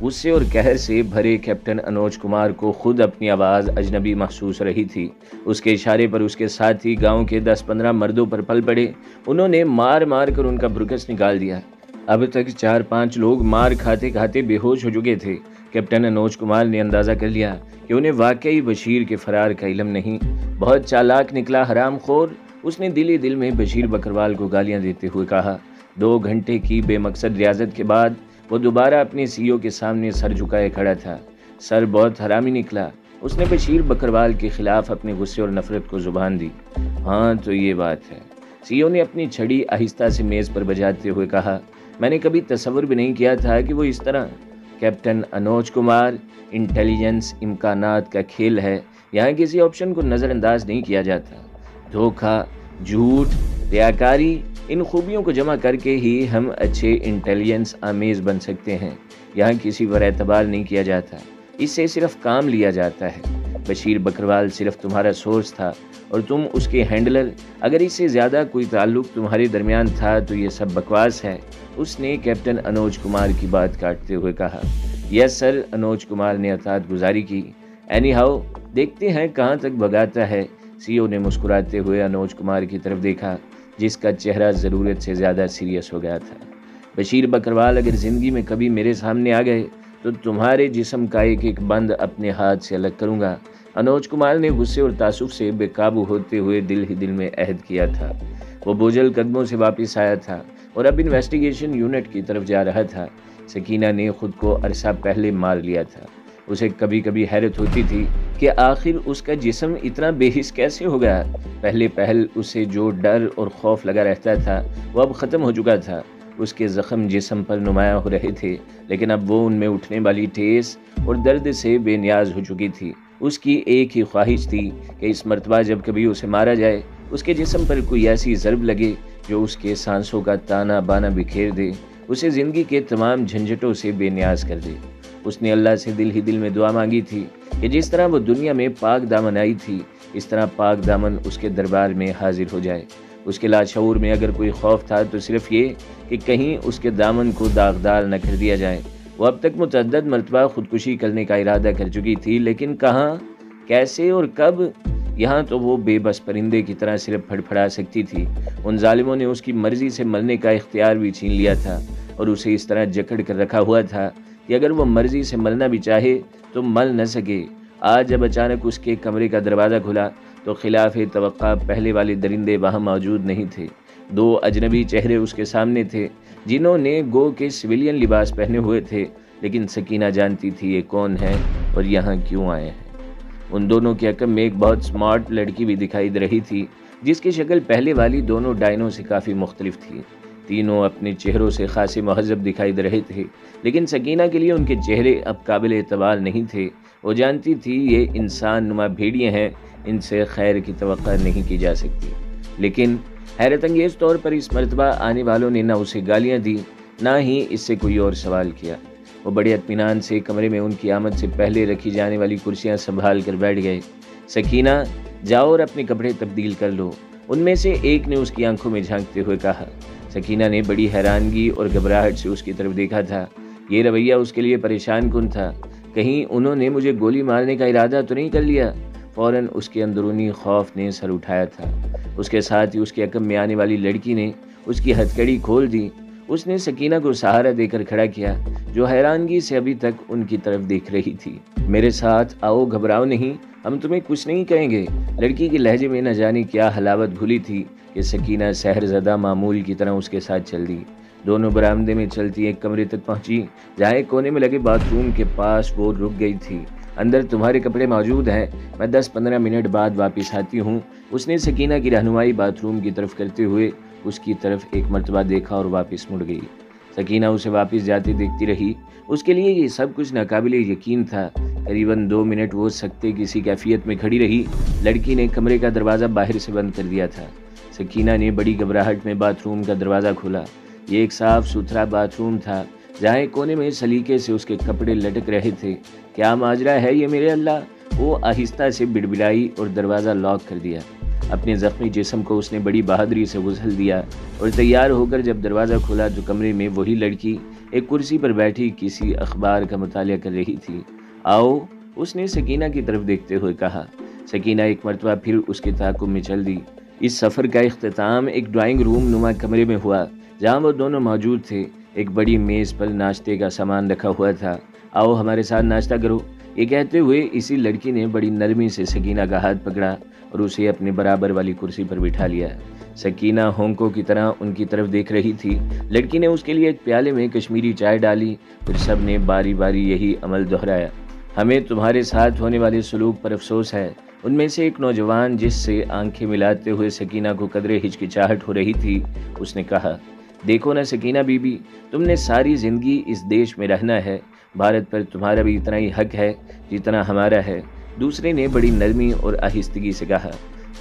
غصے اور قہر سے بھرے کیپٹن انوج کمار کو خود اپنی آواز اجنبی محسوس رہی تھی۔ اس کے اشارے پر اس کے ساتھی گاؤں کے 10-15 مردوں پر پل پڑے۔ انہوں نے مار مار کر ان کا برکس نکال دیا۔ اب تک 4-5 لوگ مار کھاتے کھاتے بے ہوش ہو چکے تھے۔ کیپٹن انوج کمار نے اندازہ کر لیا کہ انہیں واقعی بشیر کے فرار کا علم نہیں۔ بہت چالاک نکلا حرام خور۔ اس نے دل ہی دل میں بشیر بکروال کو گالیاں دیتے ہوئے کہا۔ 2 گھنٹے کی بے مقصد ریاضت کے بعد وہ دوبارہ اپنے سی او کے سامنے سر جھکائے کھڑا تھا۔ سر بہت حرامی نکلا۔ اس نے بشیر بکروال کے خلاف اپنے غصے اور نفرت کو زبان دی۔ ہاں تو یہ بات ہے۔ سی او نے اپنی چھڑی آہستہ سے میز پر بجاتے ہوئے کہا، میں نے کبھی تصور بھی نہیں کیا تھا کہ وہ اس طرح۔ کیپٹن انوج کمار، انٹیلیجنس امکانات کا کھیل ہے۔ یہاں کسی آپشن کو نظر انداز نہیں کیا جاتا۔ دھوکہ، جھوٹ، ریاکاری، ان خوبیوں کو جمع کر کے ہی ہم اچھے انٹیلیجنس آمیز بن سکتے ہیں۔ یہاں کسی پر اعتبار نہیں کیا جاتا، اس سے صرف کام لیا جاتا ہے۔ بشیر بکروال صرف تمہارا سورس تھا اور تم اس کے ہینڈلر۔ اگر اس سے زیادہ کوئی تعلق تمہارے درمیان تھا تو یہ سب بکواس ہے۔ اس نے کیپٹن انوج کمار کی بات کاٹتے ہوئے کہا۔ یس سر، انوج کمار نے اطاعت گزاری کی۔ اینی ہاؤ، دیکھتے ہیں کہاں تک بھگاتا ہے۔ سی او نے مسکراتے ہوئے انوج کمار کی طرف دیکھا، جس کا چہرہ ضرورت سے زیادہ سیریس ہو گیا تھا۔ بشیر بکروال، اگر زندگی میں کبھی میرے سامنے آ گئے تو تمہارے جسم کا ایک ایک بند اپنے ہاتھ سے الگ کروں گا۔ انوج کمار نے غصے اور تعصب سے بے قابو ہوتے ہوئے دل ہی دل میں عہد کیا تھا۔ وہ بوجھل قدموں سے واپس آیا تھا اور اب انویسٹیگیشن یونٹ کی طرف جا رہا تھا۔ سکینہ نے خود کو عرصہ پہلے مار لیا تھا۔ اسے کبھی کبھی حیرت ہوتی تھی کہ آخر اس کا جسم اتنا بے حس کیسے ہو گیا۔ پہلے پہل اسے جو ڈر اور خوف لگا رہتا تھا وہ اب ختم ہو چکا تھا۔ اس کے زخم جسم پر نمایاں ہو رہے تھے، لیکن اب وہ ان میں اٹھنے والی ٹھیس اور درد سے بے نیاز ہو چکی تھی۔ اس کی ایک ہی خواہش تھی کہ اس مرتبہ جب کبھی اسے مارا جائے، اس کے جسم پر کوئی ایسی ضرب لگے جو اس کے سانسوں کا تانا بانا بکھیر دے، اسے زندگی کے تمام جھنجھٹوں سے بے نیاز کر دے۔ اس نے اللہ سے دل ہی دل میں دعا مانگی تھی کہ جس طرح وہ دنیا میں پاک دامن آئی تھی، اس طرح پاک دامن اس کے دربار میں حاضر ہو جائے۔ اس کے لاشعور میں اگر کوئی خوف تھا تو صرف یہ کہ کہیں اس کے دامن کو داغدار نہ کر دیا جائے۔ وہ اب تک متعدد مرتبہ خودکشی کرنے کا ارادہ کر چکی تھی، لیکن کہاں، کیسے اور کب؟ یہاں تو وہ بے بس پرندے کی طرح صرف پھڑپھڑا سکتی تھی۔ ان ظالموں نے اس کی مرضی سے مرنے کا اختیار بھی چھین لیا تھا اور اسے اس طرح جکڑ کر رکھا ہوا تھا کہ اگر وہ مرضی سے مرنا بھی چاہے تو مر نہ سکے۔ آج جب اچانک اس کے کمرے کا دروازہ کھلا تو خلاف توقع پہلے والے درندے وہاں موجود نہیں تھے۔ 2 اجنبی چہرے اس کے سامنے تھے، جنہوں نے گو کے سویلین لباس پہنے ہوئے تھے، لیکن سکینہ جانتی تھی یہ کون ہے اور یہاں کیوں آئے ہیں۔ ان دونوں کے حکم میں ایک بہت سمارٹ لڑکی بھی دکھائی دے رہی تھی، جس کی شکل پہلے والی دونوں ڈائنوں سے کافی مختلف تھی۔ تینوں اپنے چہروں سے خاصے مہذب دکھائی دے رہے تھے، لیکن سکینہ کے لیے ان کے چہرے اب قابل اعتبار نہیں تھے۔ وہ جانتی تھی یہ انسان نما بھیڑیے ہیں، ان سے خیر کی توقع نہیں کی جا سکتی۔ لیکن حیرت انگیز طور پر اس مرتبہ آنے والوں نے نہ اسے گالیاں دی، نہ ہی اس سے کوئی اور سوال کیا۔ وہ بڑے اطمینان سے کمرے میں ان کی آمد سے پہلے رکھی جانے والی کرسیاں سنبھال کر بیٹھ گئے۔ سکینہ، جاؤ اور اپنے کپڑے تبدیل کر لو، ان میں سے ایک نے اس کی آنکھوں میں جھانکتے ہوئے کہا۔ سکینہ نے بڑی حیرانگی اور گھبراہٹ سے اس کی طرف دیکھا تھا۔ یہ رویہ اس کے لیے پریشان کن تھا۔ کہیں انہوں نے مجھے گولی مارنے کا ارادہ تو نہیں کر لیا؟ فوراً اس کے اندرونی خوف نے سر اٹھایا تھا۔ اس کے ساتھ ہی اس کے حکم میں آنے والی لڑکی نے اس کی ہتھکڑی کھول دی۔ اس نے سکینہ کو سہارا دے کر کھڑا کیا، جو حیرانگی سے ابھی تک ان کی طرف دیکھ رہی تھی۔ میرے ساتھ آؤ، گھبراؤ نہیں، ہم تمہیں کچھ نہیں کہیں گے۔ لڑکی کے لہجے میں نہ جانے کیا حلاوت گھلی تھی کہ سکینہ سحر زدہ معمول کی طرح اس کے ساتھ چل دی۔ دونوں برآمدے میں چلتی ایک کمرے تک پہنچی، جہاں ایک کونے میں لگے باتھ روم کے پاس وہ رک گئی تھی۔ اندر تمہارے کپڑے موجود ہیں، میں 10-15 منٹ بعد واپس آتی ہوں۔ اس نے سکینہ کی رہنمائی باتھ روم کی طرف کرتے ہوئے اس کی طرف ایک مرتبہ دیکھا اور واپس مڑ گئی۔ سکینہ اسے واپس جاتے دیکھتی رہی۔ اس کے لیے یہ سب کچھ ناقابل یقین تھا۔ قریباً 2 منٹ وہ سکتے کسی کیفیت میں کھڑی رہی۔ لڑکی نے کمرے کا دروازہ باہر سے بند کر دیا تھا۔ سکینہ نے بڑی گھبراہٹ میں باتھ روم کا دروازہ کھولا۔ یہ ایک صاف ستھرا باتھ روم تھا، جہاں ایک کونے میں سلیقے سے اس کے کپڑے لٹک رہے تھے۔ کیا ماجرا ہے یہ میرے اللہ؟ وہ آہستہ سے بڑبڑائی اور دروازہ لاک کر دیا۔ اپنے زخمی جسم کو اس نے بڑی بہادری سے غسل دیا اور تیار ہو کر جب دروازہ کھولا تو کمرے میں وہی لڑکی ایک کرسی پر بیٹھی کسی اخبار کا مطالعہ کر رہی تھی۔ آؤ، اس نے سکینہ کی طرف دیکھتے ہوئے کہا۔ سکینہ ایک مرتبہ پھر اس کے تعاقب میں چل دی۔ اس سفر کا اختتام ایک ڈرائنگ روم نما کمرے میں ہوا جہاں وہ دونوں موجود تھے۔ ایک بڑی میز پر ناشتے کا سامان رکھا ہوا تھا۔ آؤ ہمارے ساتھ ناشتہ کرو، یہ کہتے ہوئے اسی لڑکی نے بڑی نرمی سے سکینہ کا ہاتھ پکڑا اور اسے اپنے برابر والی کرسی پر بٹھا لیا۔ سکینہ ہونکوں کی طرح ان کی طرف دیکھ رہی تھی۔ لڑکی نے اس کے لیے ایک پیالے میں کشمیری چائے ڈالی، پھر سب نے باری باری یہی عمل دہرایا۔ ہمیں تمہارے ساتھ ہونے والے سلوک پر افسوس ہے، ان میں سے ایک نوجوان جس سے آنکھیں ملاتے ہوئے سکینہ کو قدرے ہچکچاہٹ ہو رہی تھی، اس نے کہا، دیکھو نا سکینہ بی بی، تم نے ساری زندگی اس دیش میں رہنا ہے، بھارت پر تمہارا بھی اتنا ہی حق ہے جتنا ہمارا ہے۔ دوسرے نے بڑی نرمی اور آہستگی سے کہا،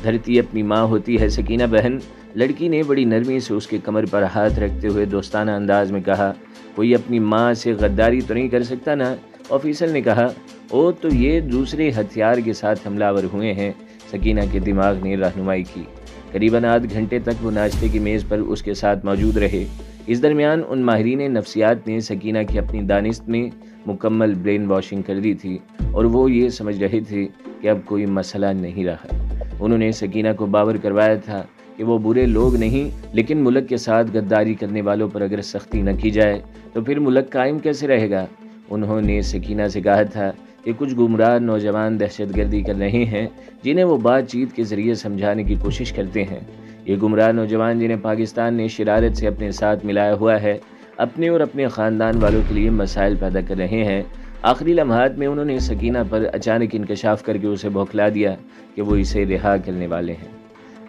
دھرتی اپنی ماں ہوتی ہے سکینہ بہن۔ لڑکی نے بڑی نرمی سے اس کے کمر پر ہاتھ رکھتے ہوئے دوستانہ انداز میں کہا، کوئی اپنی ماں سے غداری تو نہیں کر سکتا نا؟ آفیسر نے کہا، او تو یہ دوسرے ہتھیار کے ساتھ حملہ آور ہوئے ہیں۔ سکینہ کے دماغ نے رہنمائی کی۔ قریباً آدھ گھنٹے تک وہ ناشتے کی میز پر اس کے ساتھ موجود رہے۔ اس درمیان ان ماہرین نفسیات نے سکینہ کی اپنی دانست میں مکمل برین واشنگ کر دی تھی اور وہ یہ سمجھ رہے تھے کہ اب کوئی مسئلہ نہیں رہا۔ انہوں نے سکینہ کو باور کروایا تھا کہ وہ برے لوگ نہیں، لیکن ملک کے ساتھ غداری کرنے والوں پر اگر سختی نہ کی جائے تو پھر ملک قائم کیسے رہے گا؟ انہوں نے سکینہ سے کہا تھا کہ کچھ گمراہ نوجوان دہشت گردی کر رہے ہیں جنہیں وہ بات چیت کے ذریعے سمجھانے کی کوشش کرتے ہیں۔ یہ گمراہ نوجوان جنہیں پاکستان نے شرارت سے اپنے ساتھ ملایا ہوا ہے، اپنے اور اپنے خاندان والوں کے لیے مسائل پیدا کر رہے ہیں۔ آخری لمحات میں انہوں نے سکینہ پر اچانک انکشاف کر کے اسے بوکھلا دیا کہ وہ اسے رہا کرنے والے ہیں۔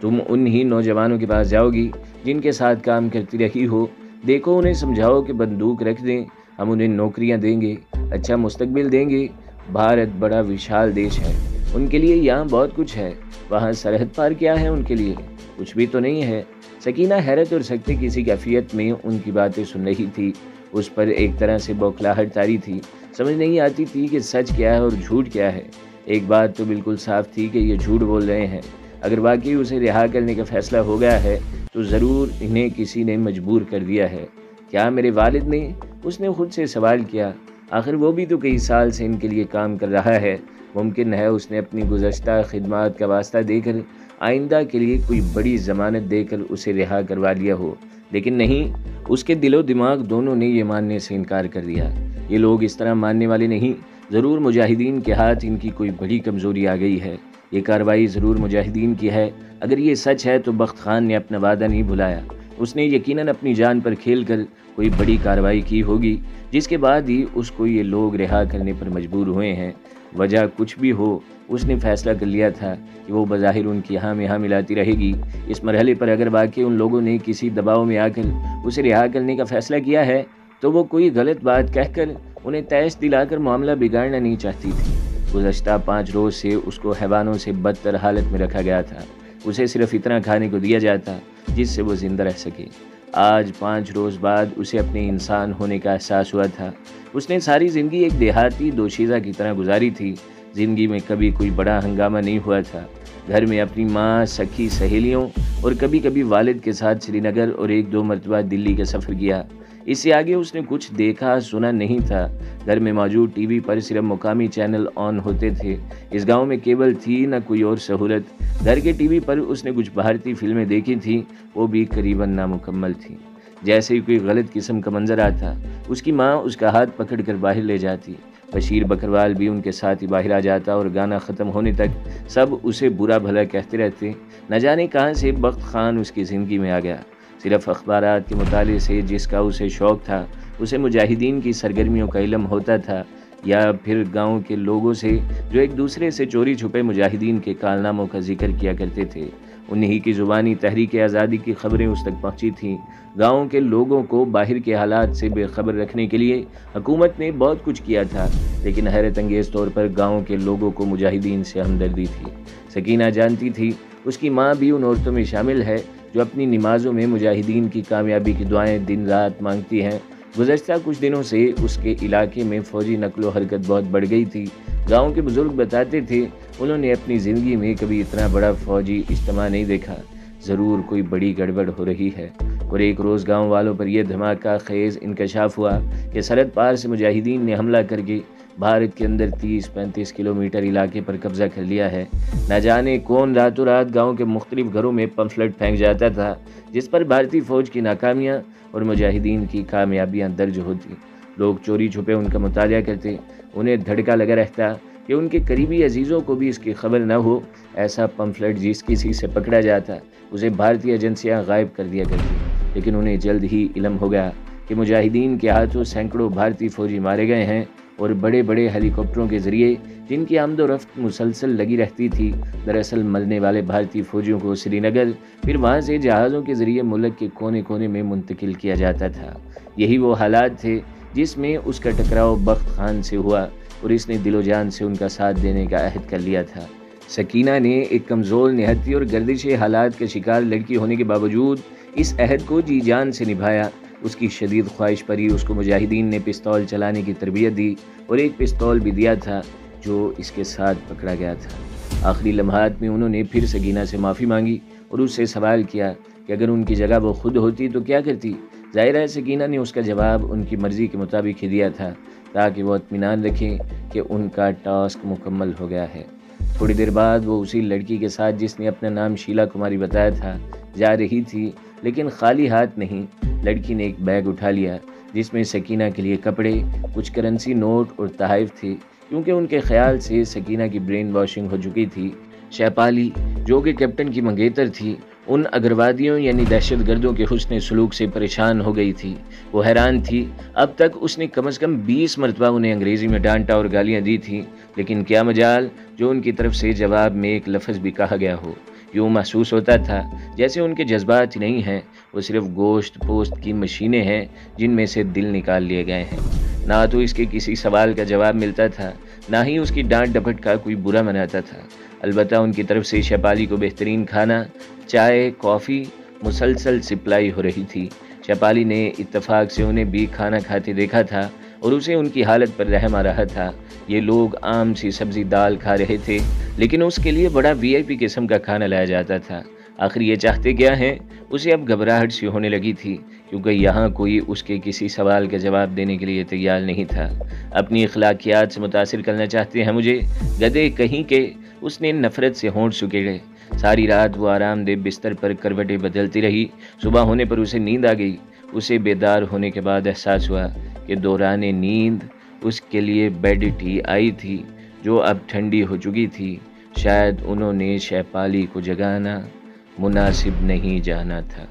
تم انہی نوجوانوں کے پاس جاؤ گی جن کے ساتھ کام کرتی رہی ہو، دیکھو انہیں سمجھاؤ کہ بندوق رکھ دیں، ہم انہیں نوکریاں دیں گے، اچھا مستقبل دیں گے۔ بھارت بڑا وشال دیش ہے، ان کے لیے یہاں بہت کچھ ہے، وہاں سرحد پار کیا ہے ان کے لیے؟ کچھ بھی تو نہیں ہے۔ سکینہ حیرت اور سکتے کسی کیفیت میں ان کی باتیں سن رہی تھی۔ اس پر ایک طرح سے بوکھلاہٹ طاری تھی، سمجھ نہیں آتی تھی کہ سچ کیا ہے اور جھوٹ کیا ہے۔ ایک بات تو بالکل صاف تھی کہ یہ جھوٹ بول رہے ہیں۔ اگر واقعی اسے رہا کرنے کا فیصلہ ہو گیا ہے تو ضرور انہیں کسی نے مجبور کر دیا ہے۔ کیا میرے والد نے؟ اس نے خود سے سوال کیا۔ آخر وہ بھی تو کئی سال سے ان کے لیے کام کر رہا ہے، ممکن ہے اس نے اپنی گزشتہ خدمات کا واسطہ دے کر آئندہ کے لیے کوئی بڑی ضمانت دے کر اسے رہا کروا لیا ہو، لیکن نہیں، اس کے دل و دماغ دونوں نے یہ ماننے سے انکار کر دیا۔ یہ لوگ اس طرح ماننے والے نہیں، ضرور مجاہدین کے ہاتھ ان کی کوئی بڑی کمزوری آ گئی ہے، یہ کارروائی ضرور مجاہدین کی ہے۔ اگر یہ سچ ہے تو بخت خان نے اپنا وعدہ نہیں بھلایا، اس نے یقیناً اپنی جان پر کھیل کر کوئی بڑی کارروائی کی ہوگی جس کے بعد ہی اس کو یہ لوگ رہا کرنے پر مجبور ہوئے ہیں۔ وجہ کچھ بھی ہو، اس نے فیصلہ کر لیا تھا کہ وہ بظاہر ان کی ہاں میں ہاں ملاتی رہے گی۔ اس مرحلے پر اگر واقعی ان لوگوں نے کسی دباؤ میں آ کر اسے رہا کرنے کا فیصلہ کیا ہے تو وہ کوئی غلط بات کہہ کر انہیں تیش دلا کر معاملہ بگاڑنا نہیں چاہتی تھی۔ گزشتہ 5 روز سے اس کو حیوانوں سے بدتر حالت میں رکھا گیا تھا، اسے صرف اتنا کھانے کو دیا جاتا جس سے وہ زندہ رہ سکے۔ آج 5 روز بعد اسے اپنے انسان ہونے کا احساس ہوا تھا۔ اس نے ساری زندگی ایک دیہاتی دوشیزہ کی طرح گزاری تھی، زندگی میں کبھی کوئی بڑا ہنگامہ نہیں ہوا تھا۔ گھر میں اپنی ماں، سکی سہیلیوں اور کبھی کبھی والد کے ساتھ سری نگر اور 1-2 مرتبہ دلی کا سفر کیا۔ اس سے آگے اس نے کچھ دیکھا سنا نہیں تھا۔ گھر میں موجود ٹی وی پر صرف مقامی چینل آن ہوتے تھے، اس گاؤں میں کیبل تھی نہ کوئی اور سہولت۔ گھر کے ٹی وی پر اس نے کچھ بھارتی فلمیں دیکھی تھیں، وہ بھی قریباً نامکمل تھیں۔ جیسے ہی کوئی غلط قسم کا منظر آتا، اس کی ماں اس کا ہاتھ پکڑ کر باہر لے جاتی۔ بشیر بکروال بھی ان کے ساتھ ہی باہر آ جاتا اور گانا ختم ہونے تک سب اسے برا بھلا کہتے رہتے۔ نہ جانے کہاں سے بخت خان اس کی زندگی میں آ گیا۔ صرف اخبارات کے مطالعے سے جس کا اسے شوق تھا، اسے مجاہدین کی سرگرمیوں کا علم ہوتا تھا، یا پھر گاؤں کے لوگوں سے جو ایک دوسرے سے چوری چھپے مجاہدین کے کارناموں کا ذکر کیا کرتے تھے۔ انہی کی زبانی تحریک آزادی کی خبریں اس تک پہنچی تھیں۔ گاؤں کے لوگوں کو باہر کے حالات سے بے خبر رکھنے کے لیے حکومت نے بہت کچھ کیا تھا، لیکن حیرت انگیز طور پر گاؤں کے لوگوں کو مجاہدین سے ہمدردی تھی۔ سکینہ جانتی تھی اس کی ماں بھی ان عورتوں میں شامل ہے جو اپنی نمازوں میں مجاہدین کی کامیابی کی دعائیں دن رات مانگتی ہیں۔ گزشتہ کچھ دنوں سے اس کے علاقے میں فوجی نقل و حرکت بہت بڑھ گئی تھی۔ گاؤں کے بزرگ بتاتے تھے انہوں نے اپنی زندگی میں کبھی اتنا بڑا فوجی اجتماع نہیں دیکھا، ضرور کوئی بڑی گڑبڑ ہو رہی ہے۔ اور ایک روز گاؤں والوں پر یہ دھماکہ خیز انکشاف ہوا کہ سرحد پار سے مجاہدین نے حملہ کر کے بھارت کے اندر 30-35 کلومیٹر علاقے پر قبضہ کر لیا ہے۔ نہ جانے کون راتوں رات گاؤں کے مختلف گھروں میں پمفلٹ پھینک جاتا تھا جس پر بھارتی فوج کی ناکامیاں اور مجاہدین کی کامیابیاں درج ہوتی۔ لوگ چوری چھپے ان کا مطالعہ کرتے، انہیں دھڑکا لگا رہتا کہ ان کے قریبی عزیزوں کو بھی اس کی خبر نہ ہو۔ ایسا پمفلٹ جس کسی سے پکڑا جاتا اسے بھارتی ایجنسیاں غائب کر دیا کرتی، لیکن انہیں جلد ہی علم ہو گیا کہ مجاہدین کے ہاتھوں سینکڑوں بھارتی فوجی مارے گئے ہیں، اور بڑے بڑے ہیلی کاپٹروں کے ذریعے جن کی آمد و رفت مسلسل لگی رہتی تھی، دراصل مرنے والے بھارتی فوجیوں کو سری نگر پھر وہاں سے جہازوں کے ذریعے ملک کے کونے کونے میں منتقل کیا جاتا تھا۔ یہی وہ حالات تھے جس میں اس کا ٹکراؤ بخت خان سے ہوا اور اس نے دل و جان سے ان کا ساتھ دینے کا عہد کر لیا تھا۔ سکینہ نے ایک کمزور نہتی اور گردش حالات کے شکار لڑکی ہونے کے باوجود اس عہد کو جی جان سے نبھایا۔ اس کی شدید خواہش پر ہی اس کو مجاہدین نے پستول چلانے کی تربیت دی اور ایک پستول بھی دیا تھا جو اس کے ساتھ پکڑا گیا تھا۔ آخری لمحات میں انہوں نے پھر سکینہ سے معافی مانگی اور اس سے سوال کیا کہ اگر ان کی جگہ وہ خود ہوتی تو کیا کرتی۔ ظاہر ہے سکینہ نے اس کا جواب ان کی مرضی کے مطابق ہی دیا تھا تاکہ وہ اطمینان رکھیں کہ ان کا ٹاسک مکمل ہو گیا ہے۔ تھوڑی دیر بعد وہ اسی لڑکی کے ساتھ جس نے اپنا نام شیلا کماری بتایا تھا جا رہی تھی، لیکن خالی ہاتھ نہیں۔ لڑکی نے ایک بیگ اٹھا لیا جس میں سکینہ کے لیے کپڑے، کچھ کرنسی نوٹ اور تحائف تھے، کیونکہ ان کے خیال سے سکینہ کی برین واشنگ ہو چکی تھی۔ شیپالی جو کہ کیپٹن کی منگیتر تھی، ان اگروادیوں یعنی دہشت گردوں کے حسن سلوک سے پریشان ہو گئی تھی۔ وہ حیران تھی، اب تک اس نے کم از کم 20 مرتبہ انہیں انگریزی میں ڈانٹا اور گالیاں دی تھیں، لیکن کیا مجال جو ان کی طرف سے جواب میں ایک لفظ بھی کہا گیا ہو۔ یوں محسوس ہوتا تھا جیسے ان کے جذبات ہی نہیں ہیں، وہ صرف گوشت پوست کی مشینیں ہیں جن میں سے دل نکال لیے گئے ہیں۔ نہ تو اس کے کسی سوال کا جواب ملتا تھا، نہ ہی اس کی ڈانٹ ڈپٹ کا کوئی برا مناتا تھا۔ البتہ ان کی طرف سے شیپالی کو بہترین کھانا، چائے، کافی مسلسل سپلائی ہو رہی تھی۔ شیپالی نے اتفاق سے انہیں بھی کھانا کھاتے دیکھا تھا اور اسے ان کی حالت پر رحم آ رہا تھا۔ یہ لوگ عام سی سبزی دال کھا رہے تھے، لیکن اس کے لیے بڑا VIP قسم کا کھانا لایا جاتا تھا۔ آخر یہ چاہتے کیا ہیں؟ اسے اب گھبراہٹ سی ہونے لگی تھی، کیونکہ یہاں کوئی اس کے کسی سوال کا جواب دینے کے لیے تیار نہیں تھا۔ اپنی اخلاقیات سے متاثر کرنا چاہتے ہیں مجھے، گدھے کہیں کے، اس نے نفرت سے ہونٹ سکیڑے۔ ساری رات وہ آرام دہ بستر پر کروٹیں بدلتی رہی۔ صبح ہونے پر اسے نیند آ گئی۔ اسے بیدار ہونے کے بعد احساس ہوا کہ دوران نیند اس کے لیے بیڈ ٹی آئی تھی جو اب ٹھنڈی ہو چکی تھی۔ شاید انہوں نے شیپالی کو جگانا مناسب نہیں جانا تھا۔